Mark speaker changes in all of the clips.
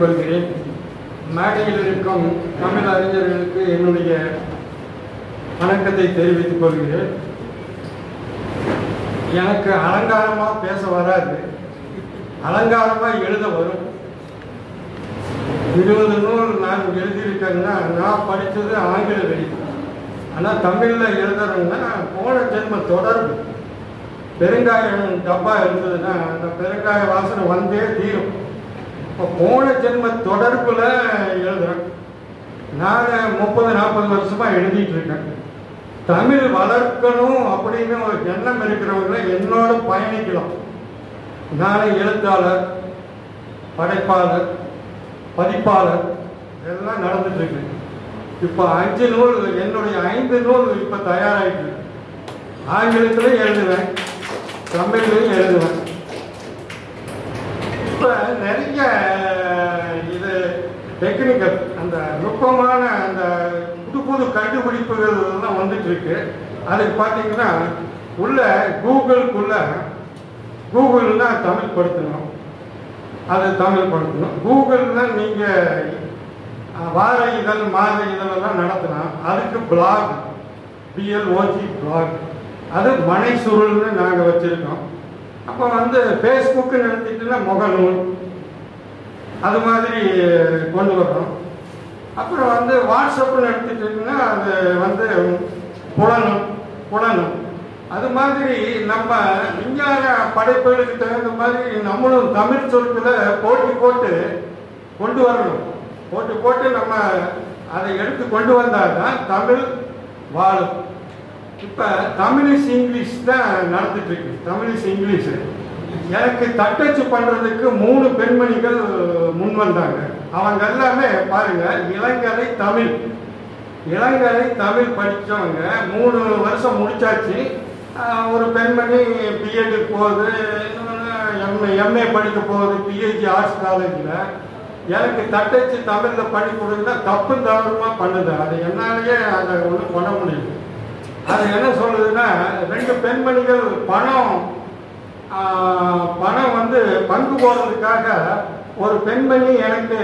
Speaker 1: கொள்கிறேன். மேடையில் இருக்கும் தமிழ் அறிஞர்களுக்கு என்னுடைய வணக்கத்தை தெரிவித்துக் கொள்கிறேன். எனக்கு அலங்காரமாக பேச வராது, அலங்காரமாக எழுத வரும். 20 நூல் நான் எழுதியிருக்கேன்னா நான் படித்தது ஆங்கில வழி. ஆனால் தமிழில் எழுதுறேன்னா போன ஜென்ம தொடர்பு. பெருங்காயம் டப்பா இருந்ததுன்னா அந்த பெருங்காய வாசனை வந்தே தீரும். இப்போ போன ஜென்ம தொடர்பில் எழுதுறேன். நான் 30-40 வருஷமாக எழுதிட்டு இருக்கேன். தமிழ் வளர்க்கணும் அப்படின்னு ஒரு எண்ணம் இருக்கிறவங்கள என்னோட பயணிக்கலாம். நான் எழுத்தாளர், படைப்பாளர், பதிப்பாளர் எல்லாம் நடந்துட்டு இருக்கு. இப்போ 5 நூல், என்னுடைய 5 நூல் இப்போ தயாராகிட்டு. ஆங்கிலத்திலையும் எழுதுவேன், தமிழ்லையும் எழுதுவேன். இப்போ நிறைய இது டெக்னிக்கல், அந்த நுட்பமான அந்த புது புது கண்டுபிடிப்புகள் எல்லாம் வந்துட்டு இருக்கு. அதுக்கு பார்த்தீங்கன்னா உள்ள கூகுள்னா தமிழ் படுத்தணும், அது தமிழ் படுத்தணும். கூகுள்னா நீங்கள் வார இதழ் மாத இதழெல்லாம் நடத்தலாம். அதுக்கு பிளாக், BLOG பிளாக், அது மனை சுருள்னு நாங்கள் வச்சுருக்கோம். அப்போ ஃபேஸ்புக்கு நடத்திட்டுன்னா முகநூல், அது மாதிரி கொண்டு வர்றோம். அப்புறம் வாட்ஸ்அப்பு நடத்திட்டுன்னா அது புலனும் அது மாதிரி நம்ம விஞ்ஞான படைப்புகளுக்கு தகுந்த மாதிரி நம்மளும் தமிழ் சொற்களை போட்டு கொண்டு வரணும். போட்டு நம்ம அதை எடுத்து கொண்டு வந்தால் தான் தமிழ் வாழும். இப்போ தமிழிஷ் இங்கிலீஷ் தான் நடந்துட்டு இருக்கு. தமிழிஷ் இங்கிலீஷ் எனக்கு தட்டச்சு பண்ணுறதுக்கு 3 பெண்மணிகள் முன் வந்தாங்க. அவங்க எல்லாமே பாருங்க, இளங்கலை தமிழ் படித்தவங்க. 3 வருஷம் முடிச்சாச்சு. ஒரு பெண்மணி பிஎட் போகுது, எம்ஏ படிக்க போகுது PhD ஆர்ட்ஸ் காலேஜில். எனக்கு தட்டச்சு தமிழில் பண்ணி கொடுத்தா தப்பு தவறுமா பண்ணுது. அது என்னாலேயே அதை ஒன்றும் பண்ண முடியும். அது என்ன சொல்லுதுன்னா, 2 பெண்மணிகள் பணம் பங்கு போடுறதுக்காக ஒரு பெண்மணி எனக்கு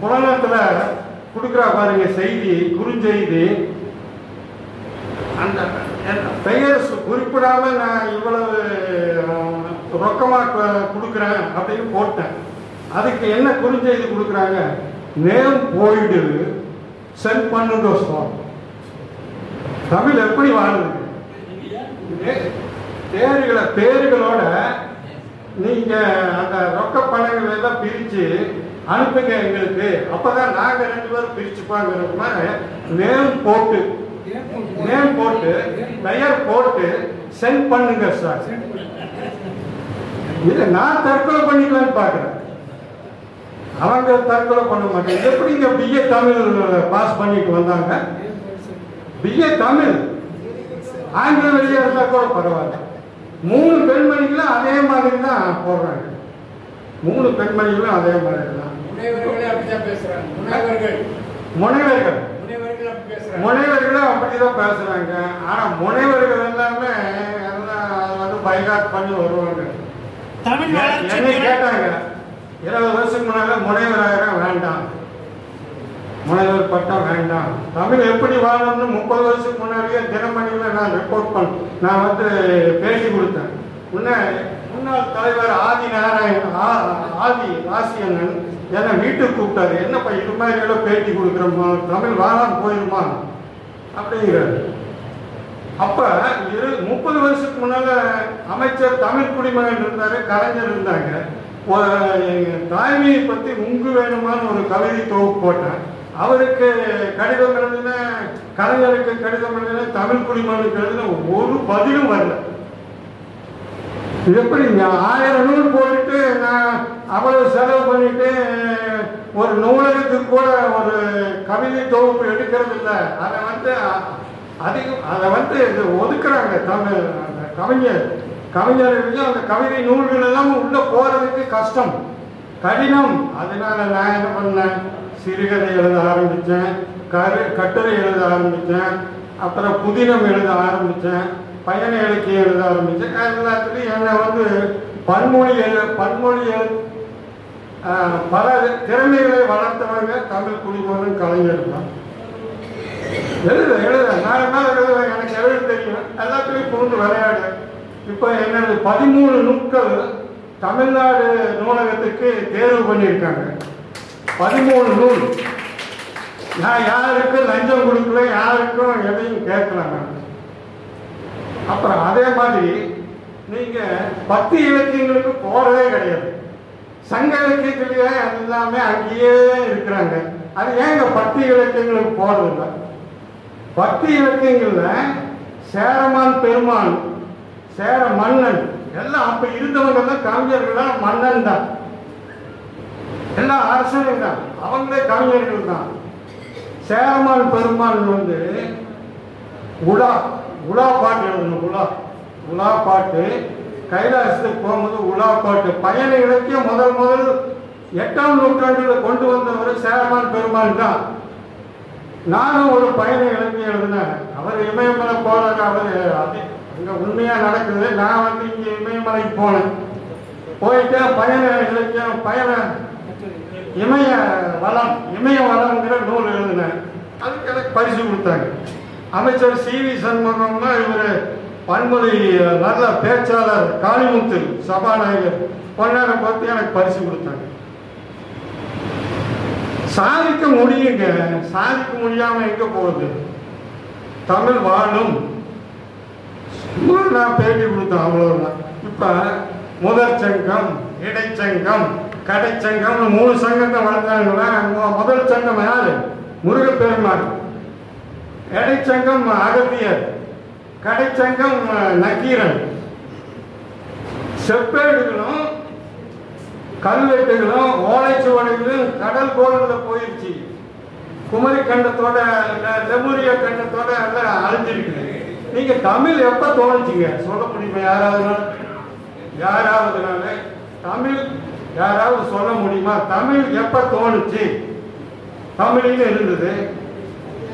Speaker 1: புலனத்தில் கொடுக்குறா பாருங்க செய்தி, குறுஞ்செய்தி. அந்த பெயர் குறிப்பிடாமல் நான் இவ்வளவு ரொக்கமாக கொடுக்குறேன் அப்படின்னு போட்டேன். அதுக்கு என்ன குறுஞ்செய்தி கொடுக்குறாங்க, நேம் போயிடு சென்ட் பண்ணுங்க சார். தமிழ் எப்படி வாழுது? பேர்களோட நீங்க அந்த ரொக்க பணங்களை எல்லாம் பிரிச்சு அனுப்புங்க எங்களுக்கு, அப்பதான் நாங்க 2 பேரும் பிரிச்சுப்பாங்கிற மாதிரி நேம் போட்டு பெயர் போட்டு சென்ட் பண்ணுங்க சார். இது நான் தற்கொலை பண்ணிக்கலான்னு பாக்குறேன், அவங்க தற்கொலை பண்ண மாட்டேன். எப்படிங்க BA தமிழ் பாஸ் பண்ணிட்டு வந்தாங்க? BA தமிழ் ஆங்கில வழியா இருந்தா கூட பரவாயில்ல. 3 பெண்மணிகளும் அதே மாதிரி தான் போடுறாங்க. 3 பெண்மணிகளும் அதே மாதிரி தான். முனைவர்களும் அப்படிதான் பேசுறாங்க. ஆனா முனைவர்கள் எல்லாமே பைகாட் பண்ணி வருவாங்க. என்னை கேட்டாங்க 20 வருஷத்துக்கு முன்னால முனைவர் வேண்டாம், முனைவர் பட்டம் வேண்டாம், தமிழ் எப்படி வாழணும்னு 30 வருஷத்துக்கு முன்னாடியே தினமணியில் நான் ரிப்போர்ட் நான் பேட்டி கொடுத்தேன். முன்னாள் தலைவர் ஆதி ராசியண்ணன் என்னை வீட்டுக்கு கூப்பிட்டாரு. என்னப்பா இது மாதிரி எல்லாம் பேட்டி கொடுக்குறோமா, தமிழ் வாழாம போயிருமா அப்படிங்கிறாரு. அப்ப 30 வருஷத்துக்கு முன்னால அமைச்சர் தமிழ் குடிமகன் இருந்தாரு, கலைஞர் இருந்தாங்க. தாய்மையை பற்றி உங்கு வேணுமான்னு ஒரு கவிதை தொகுப்பு போட்டேன். அவருக்கு கடிதம் எழுதின, கலைஞருக்கு கடிதம் எழுதின, தமிழ் குடிமகனுக்கு எழுதின ஒரு பதிலும் வரல. எப்படி 1000 நூல் போட்டுட்டு நான் அவ்வளவு செலவு பண்ணிட்டு ஒரு நூலகத்துக்கு கூட ஒரு கவிதை தொகுப்பு எடுக்கிறது இல்லை. அதை ஒதுக்குறாங்க. தமிழ் அந்த கவிஞர்களுக்கு அந்த கவிதை நூல்கள் எல்லாம் உள்ள போறதுக்கு கஷ்டம், கடினம். அதனால நான் என்ன பண்ணேன், சிறுகதை எழுத ஆரம்பித்தேன், கட்டுரை எழுத ஆரம்பித்தேன், அப்புறம் புதினம் எழுத ஆரம்பித்தேன், பயண இலக்கியம் எழுத ஆரம்பித்தேன். எல்லாத்துலேயும் என்னை பன்மொழி பல திறமைகளை வளர்த்தவங்க தமிழ் குடிமகன் கலைஞர் தான். எழுத நான் எழுதுவேன், எனக்கு எழுத தெரியும், எல்லாத்தையும் புரிந்து விளையாடு. இப்போ என்னது 13 நூல்கள் தமிழ்நாடு நூலகத்துக்கு தேர்வு பண்ணியிருக்காங்க. 13 நூல். நான் யாருக்கும் லஞ்சம் கொடுக்கல, யாருக்கும் எதையும் கேட்கல. நான் அப்புறம் அதே மாதிரி நீங்க 10 இலக்கியங்களுக்கு போறதே கிடையாது. சங்க இலக்கியத்திலேயே அது எல்லாமே அங்கேயே இருக்கிறாங்க. அது ஏங்க 10 இலக்கியங்களுக்கு போறதில்லை? 10 இலக்கியங்கள்ல சேரமான் பெருமான், சேர மன்னன் எல்லாம் அப்ப இருந்தவங்க தான் கவிஞர்கள், மன்னன் தான், எல்லாம் அரசர்கள் தான், அவங்களே கவிஞர்கள் தான். சேரமான் பெருமான் வந்து உலா பாட்டு எழுதணும். உலா பாட்டு கைலாசத்துக்கு போகும்போது உலா பாட்டு பயண இலக்கியம் முதல் 8ஆம் நூற்றாண்டில் கொண்டு வந்தவர் சேரமான் பெருமான் தான். நானும் ஒரு பயண இலக்கியம் எழுதினேன். அவர் இமயமலை போறாரு, அவர் அங்கே உண்மையா நடக்குது. நான் வந்து இங்கே இமயமலைக்கு போனேன். போயிட்டு பயண இலக்கியம் இமய வளம்ங்கிற நூல் எழுதினேன். அதுக்கு எனக்கு பரிசு கொடுத்தாங்க. அமைச்சர் சி.வி. சண்முகம்னா இவர் பன்மொழி நல்ல பேச்சாளர் காளிமுத்து சபாநாயகர் பொன்னாரம் பார்த்து எனக்கு பரிசு கொடுத்தாங்க. சாதிக்க முடியுங்க, சாதிக்க முடியாம எங்க போகுது? தமிழ் வாழும். நான் பேட்டி கொடுத்தேன், அவ்வளவுதான். இப்ப முதற் சங்கம், இடைச்சங்கம், கடைச்சங்கம் 3 சங்கத்தை வளர்த்தாங்களா? முதல் சங்கம் யாரு? முருகப்பெருமாள். இடைச்சங்கம் அகத்தியர், கடைச்சங்கம் நக்கீரன். செப்பேடுகளும் கல்வெட்டுகளும் ஓலைச்சுவடிகளும் கடல் கோள்ல போயிடுச்சு. குமரி கண்டத்தோட லெமுரியா கண்டத்தோட எல்லாம் அழிஞ்சிருக்கு. நீங்க தமிழ் எப்ப தோணுச்சுங்க சொல்ல முடியுமா? யாராவதுனால தமிழ் யாராவது சொல்ல முடியுமா? தமிழ் எப்ப தோணுச்சு? தமிழ்னு இருந்தது.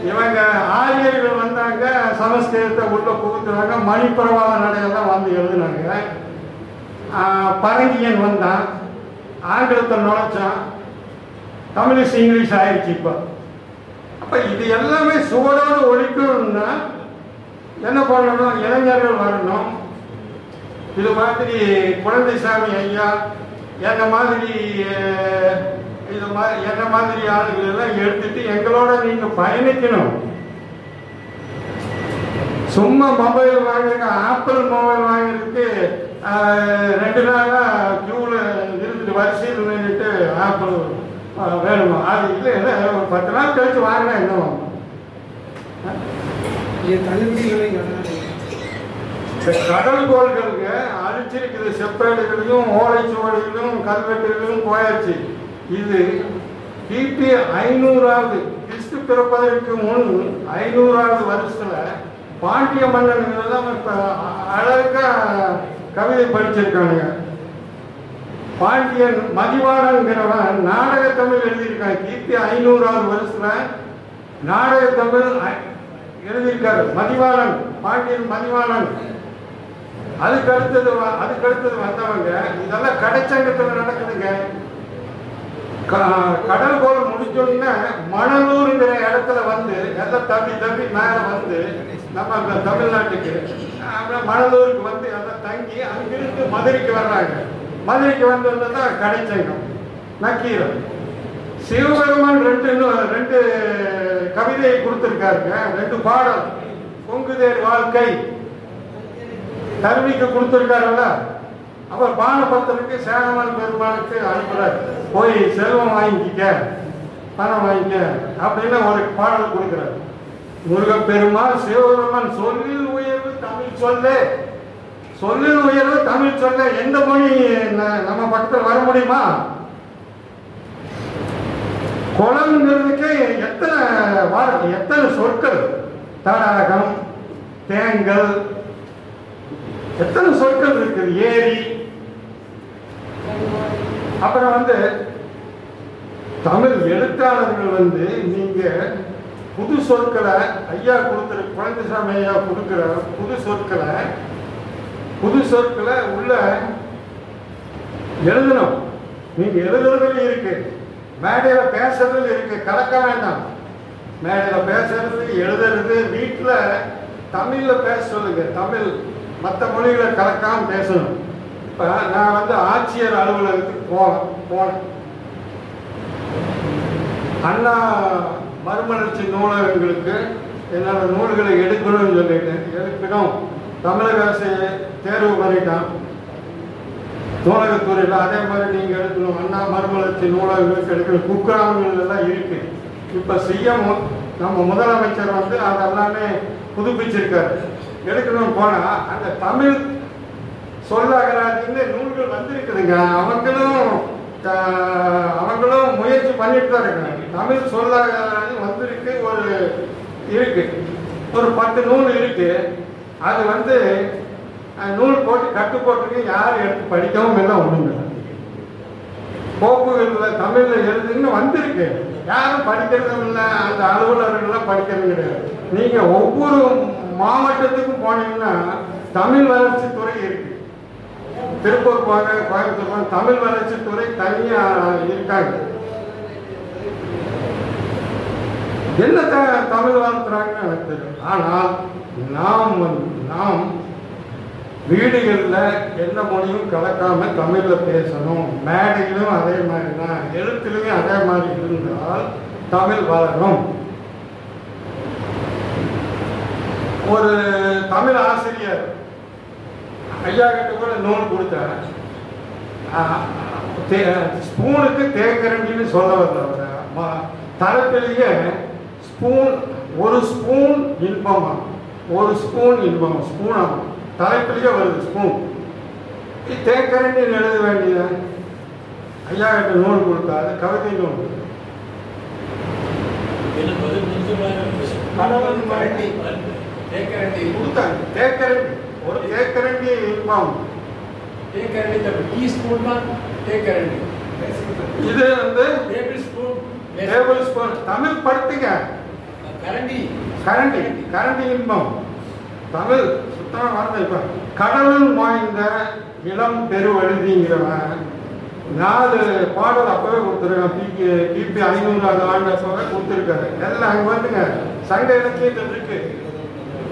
Speaker 1: இவங்க ஆரியர்கள் வந்தாங்க, சமஸ்கிருதத்தை உள்ள புகுத்துறாங்க, மணிப்பிரவாத நடையெல்லாம் வந்து எழுதினாங்க. பரங்கியன் வந்தான், ஆங்கிலத்தை நுழைச்சான், தமிழ் இங்கிலீஷ் ஆயிடுச்சு. இப்போ அப்ப இது எல்லாமே சுவரோடு ஒழிக்கணும்னா என்ன பண்ணணும்? இளைஞர்கள் வரணும். இது மாதிரி குழந்தைசாமி ஐயா என்ன மாதிரி ஆளுகள் எல்லாம் எடுத்துட்டு எங்களோட நீங்க பயணிக்கணும். சும்மா மொபைல் வாங்குறதுக்கு, ஆப்பிள் மொபைல் வாங்குறதுக்கு 2 நாளா கியூல இருந்துட்டு வரிசையில் நின்றுட்டு ஆப்பிள் வேணுமா? அது இல்லை, 10 நாள் கழிச்சு வாங்கினா என்ன வாங்க? கடல் கோள்களுக்கு அழிச்சிருக்குது. செப்பேடுகளையும் ஓலைச்சுவடிகளும் கல்வெட்டுகளும் போயாச்சு. இது கிபி 500வது கிறிஸ்து பிறப்பதற்கு முன் 500வது வருஷத்துல பாண்டிய மன்னர்கள் எல்லாம் இப்ப அழகா கவிதை படிச்சிருக்கானுங்க. பாண்டியன் மதிவாணங்கிறவன் நாடக தமிழ் எழுதியிருக்கான். கிபி 500வது வருஷத்துல நாடக தமிழ் எழுதியிருக்காரு மதிவாணன், பாண்டியன் மதிவாணன். அதுக்கு அடுத்தது வந்தவங்க. இதெல்லாம் கடைச்சங்கத்தில் நடக்குதுங்க. கடல் கோள் முடிச்சோன்னா மணலூருங்கிற இடத்துல வந்து எல்லாம் தம்பி மேல வந்து நம்ம தமிழ்நாட்டுக்கு மணலூருக்கு வந்து எல்லாம் தங்கி அங்கிருந்து மதுரைக்கு வர்றாங்க. மதுரைக்கு வந்ததுதான் கடைச்சங்கம். நக்கீரன் சிவபெருமான் 2 கவிதையை கொடுத்திருக்காருங்க. 2 பாடல். பொங்குதேர் வாழ்க்கை தருவிக்கு கொடுத்திருக்காருல்ல. அவர் பானபத்திரக்கு சேரமான் பெருமானுக்கு அனுப்புறார். போய் செல்வம் வாங்கிக்க, பணம் வாங்கிக்க அப்படின்னு ஒரு பாடல் கொடுக்கிறார். முருகப்பெருமாள் சிவபெருமான் சொல்லில் உயர்வு தமிழ் சொல்ல, சொல்லில் உயர்வு தமிழ் சொல்ல. எந்த மொழி நம்ம பக்கத்தில் வர முடியுமா? குளம்ங்கிறதுக்கு எத்தனை சொற்கள், தடாகம், தேங்கல், எத்தனை சொற்கள் இருக்குது. ஏரி. அப்புறம் வந்து தமிழ் எழுத்தாளர்கள் வந்து நீங்க புது சொற்களை ஐயா கொடுத்துரு, குழந்தைசாமி ஐயா கொடுக்கிற புது சொற்களை உள்ள எழுதணும். நீங்க எழுதுறதுல இருக்கு, மேடையில பேசுறதுல இருக்கு, கலக்க வேண்டாம். மேடையில பேசுறது எழுதுறது, வீட்டுல தமிழ்ல பேச சொல்லுங்க. தமிழ் மற்ற மொழிகளை கலக்காம பேசணும். இப்ப நான் வந்து ஆட்சியர் அலுவலகத்துக்கு போனேன். அண்ணா மறுமலர்ச்சி நூலகங்களுக்கு என்னோட நூல்களை எடுக்கணும்னு சொல்லிட்டேன். எடுக்கணும், தமிழக அரசு தேர்வு பண்ணிட்டான் நூலகத்துறையில். அதே மாதிரி நீங்க எடுக்கணும், அண்ணா மறுமலர்ச்சி நூலகங்களுக்கு எடுக்கணும். குக்கிராமங்கள் எல்லாம் இருக்கு. இப்ப சிஎம் நம்ம முதலமைச்சர் வந்து அதெல்லாமே புதுப்பிச்சிருக்காரு. எடுக்கணும்னு போனா அந்த தமிழ் சொல்லகராதின்னு நூல்கள் வந்திருக்குதுங்க. அவங்களும் முயற்சி பண்ணிட்டு தான் இருக்காங்க. தமிழ் சொல்லகராதி வந்திருக்கு, இருக்கு ஒரு 10 நூல் இருக்கு. அது வந்து நூல் போட்டு கட்டு போட்டுருக்கு, யாரும் எடுத்து படிக்கவும் இல்லை, ஒண்ணும் இல்லை. கோப்புகளில் தமிழ்ல எழுதுன்னு வந்திருக்கு, யாரும் படிக்கிறதும் இல்லை. அந்த அலுவலர்கள்லாம் படிக்கிறது கிடையாது. நீங்க ஒவ்வொரு மாவட்டத்துக்கும் போனீங்கன்னா தமிழ் வளர்ச்சி துறை இருக்கு. திருப்பூர் போங்க, கோயம்புத்தூர் போங்க, தமிழ் வளர்ச்சி துறை தனியா இருக்காங்க. என்ன தமிழ் வளர்த்துறாங்கன்னு எனக்கு தெரியும். ஆனால் நாம் வீடுகளில் எந்த மொழியும் கலக்காம தமிழ்ல பேசணும். மேடையிலும் அதே மாதிரி தான், எழுத்துலையும் அதே மாதிரி இருந்தால் தமிழ் வளரும். ஒரு தமிழ் ஆசிரியர் ஐயா கிட்ட கூட நூல் கொடுத்தார். ஸ்பூனுக்கு தேக்கரண்டின்னு சொல்ல வந்தவர். தரப்பிலேயே ஸ்பூன், ஒரு ஸ்பூன் இன்பமா, ஒரு ஸ்பூன் இன்பமா, ஸ்பூனாமா தலைப்பிலேயே வருது ஸ்பூன். தேக்கரண்டி எழுத வேண்டியது. ஐயா கிட்ட நூல் கொடுத்தாரு, கவிதை நூல். தேக்கரண்டி, ஒரு தேக்கரண்டி இன்பம். இது வந்து டேபிள் ஸ்பூன். தமிழ் படுத்துங்க. கரண்டி, கரண்டி இன்பம். தமிழ் சுத்தமாக வார்த்தை. இப்ப கடலுள் வாய்ந்த இளம் பெருவழுதிங்கிறவன் 4 பாடல் அப்பவே கொடுத்துருக்கான். கிபி 500ஆவது ஆண்டு அப்பவே கொடுத்துருக்காரு. எல்லாம் அங்கே வந்துங்க சங்க இலக்கியத்தில் இருக்கு.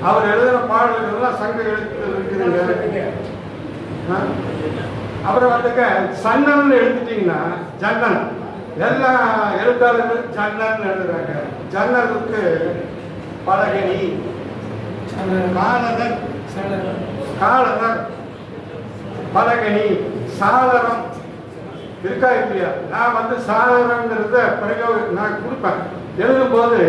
Speaker 1: அவர் எழுதின பாடல்கள்லாம் சங்க இலக்கியத்தில் இருக்குதுங்க. அப்புறம் வந்துங்க சன்னல்னு எழுதிட்டீங்கன்னா ஜன்னல், எல்லா எழுத்தாளர்கள் ஜன்னல்னு எழுதுறாங்க. ஜன்னலுக்கு பலகனி, காலதர், காலதர், பலகனி, சாளரம் இருக்கா இல்லையா? நான் வந்து சாளரங்கிறத நான் கொடுப்பேன். எழுதும் போது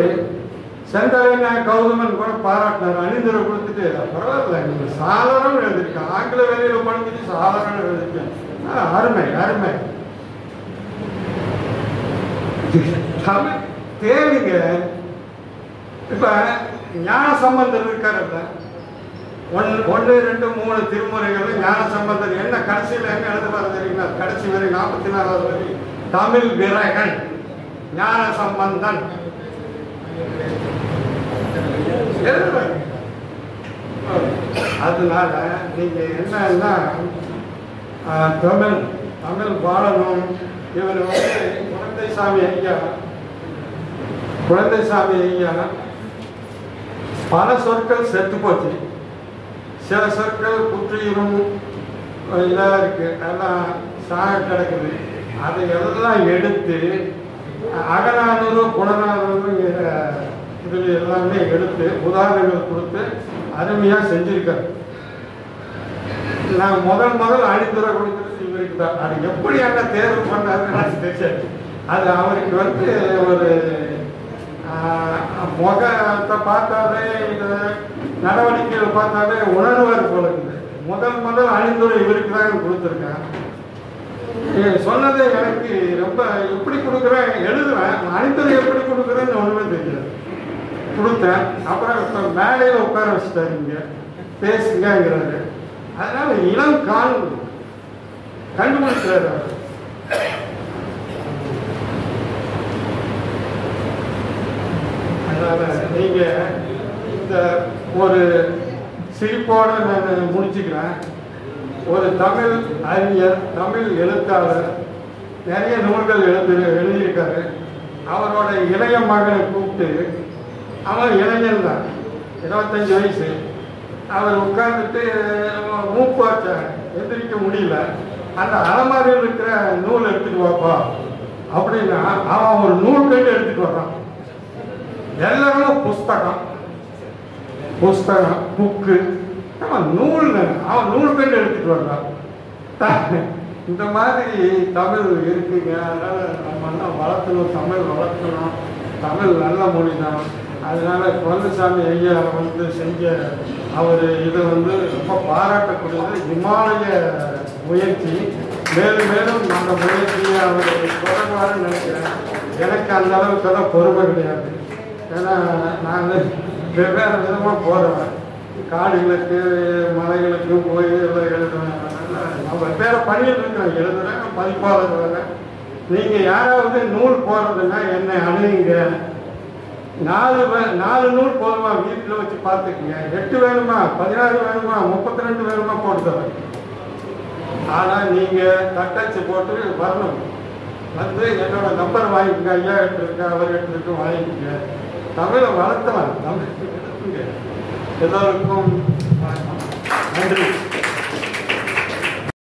Speaker 1: செந்தலை கௌதமன் கூட பாராட்டினார். அணிந்துரை கொடுத்துட்டு பரவாயில்ல, நீங்க சாளரம் எழுதிருக்கேன், ஆங்கில வேலையில படிச்சுட்டு சாளரம் எழுதிருக்கேன். அருமை அருமை. தமிழ் தேவைங்க. இப்ப ஞான சம்பந்தர் இருக்காருல்ல, 1, 2, 3 திருமுறைகள் ஞான சம்பந்தர் என்ன கடைசியில் என்ன எழுதுவார் தெரியுங்களா? கடைசி வரை 44வது வரை தமிழ் விரகன் ஞான சம்பந்தன் எழுதுவாங்க. அதனால நீங்க என்னன்னா தமிழ் தமிழ் வாழணும். இவர் வந்து குழந்தைசாமி ஐயா பல சொற்கள் செத்து போச்சு, சில சொற்கள் குற்றியும் இதாக இருக்கு, எல்லாம் சாக கிடக்குது. அதை எல்லாம் எடுத்து அகநானூறு புறநானூறு இதில் எல்லாமே எடுத்து உதாரணங்கள் கொடுத்து அருமையாக செஞ்சிருக்காரு. நான் முதல் அணிந்துரை கொடுத்துட்டு இவருக்கு தான். அது எப்படி என்ன தேர்வு பண்ணாருன்னு எனக்கு தெரியாது. அது அவருக்கு வந்து ஒரு முகத்தை பார்த்தாலே, இந்த நடவடிக்கைகளை பார்த்தாலே உணர்வார் போல இருக்குது. முதல் அணிந்துரை இவருக்கு தான் கொடுத்துருக்கேன். சொன்னதை எனக்கு ரொம்ப எப்படி கொடுக்குறேன், எழுதுவேன், அணிந்துரை எப்படி கொடுக்குறேன்னு ஒன்றுமே தெரியாது. கொடுத்தேன். அப்புறம் இப்போ மேடையில் உட்கார வச்சுட்டாரு, இங்கே பேசுங்கிறாரு. அதனால இளம் கண்டுபிடிக்கிறாரு அவர். அதனால நீங்க இந்த ஒரு சிரிப்போட நான் முடிச்சுக்கிறேன். ஒரு தமிழ் அறிஞர், தமிழ் எழுத்தாளர் நிறைய நூல்கள் எழுதியிருக்காரு. அவரோட இளைய மகனை கூப்பிட்டு, அவன் இளைஞன் தான், 25 வயசு. அவர் உட்கார்ந்துட்டு மூப்பாச்ச எந்திரிக்க முடியல, அந்த அலமாரியில் இருக்கிற நூல் எடுத்துட்டு வாப்பா அப்படின்னா அவன் ஒரு நூல் கண்டு எடுத்துட்டு வர்றான். எல்லாரும் புஸ்தகம் புக்கு, அவன் நூல் கண்டு எடுத்துட்டு வர்றான். இந்த மாதிரி தமிழ் இருக்குங்க. அதனால நம்ம வளர்க்கணும், தமிழ் வளர்க்கணும். தமிழ் நல்ல மொழி தான். அதனால குழந்தைசாமி ஐயா செஞ்ச அவர் இதை ரொம்ப பாராட்டக்கூடியது. இமாலய முயற்சி. மேலும் மேலும் அந்த முயற்சியை அவர் தொடர்பான்னு நினைக்கிறேன். எனக்கு அந்த அளவுக்கெல்லாம் பொறுமை கிடையாது. ஏன்னா நான் வெவ்வேறு விதமாக போகிறேன். காடுகளுக்கு மலைகளுக்கும் போய் எல்லாம் எழுதுவேன். நான் வெவ்வேறு பணியில் இருக்கிறேன், எழுதுறேன், பதிப்பாளர் வேலை. நீங்கள் யாராவது நூல் போடுறதுன்னா என்னை அணுகுங்க. 4 நூல் போதுமா, வீட்டில் வச்சு பார்த்துக்குங்க. 8 வேணுமா, 16 வேணுமா, 32 வேணுமா போட்டு தரேன். ஆனால் நீங்கள் தட்டச்சு போட்டு வரணும். என்னோட நம்பர் வாங்கிக்கோங்க. ஐயா எடுத்துருக்கு, அவர் எடுத்துருக்கு, வாங்கிக்கோங்க. தமிழை வளர்த்தலாம், தமிழ் எடுத்துங்க. எல்லோருக்கும் நன்றி.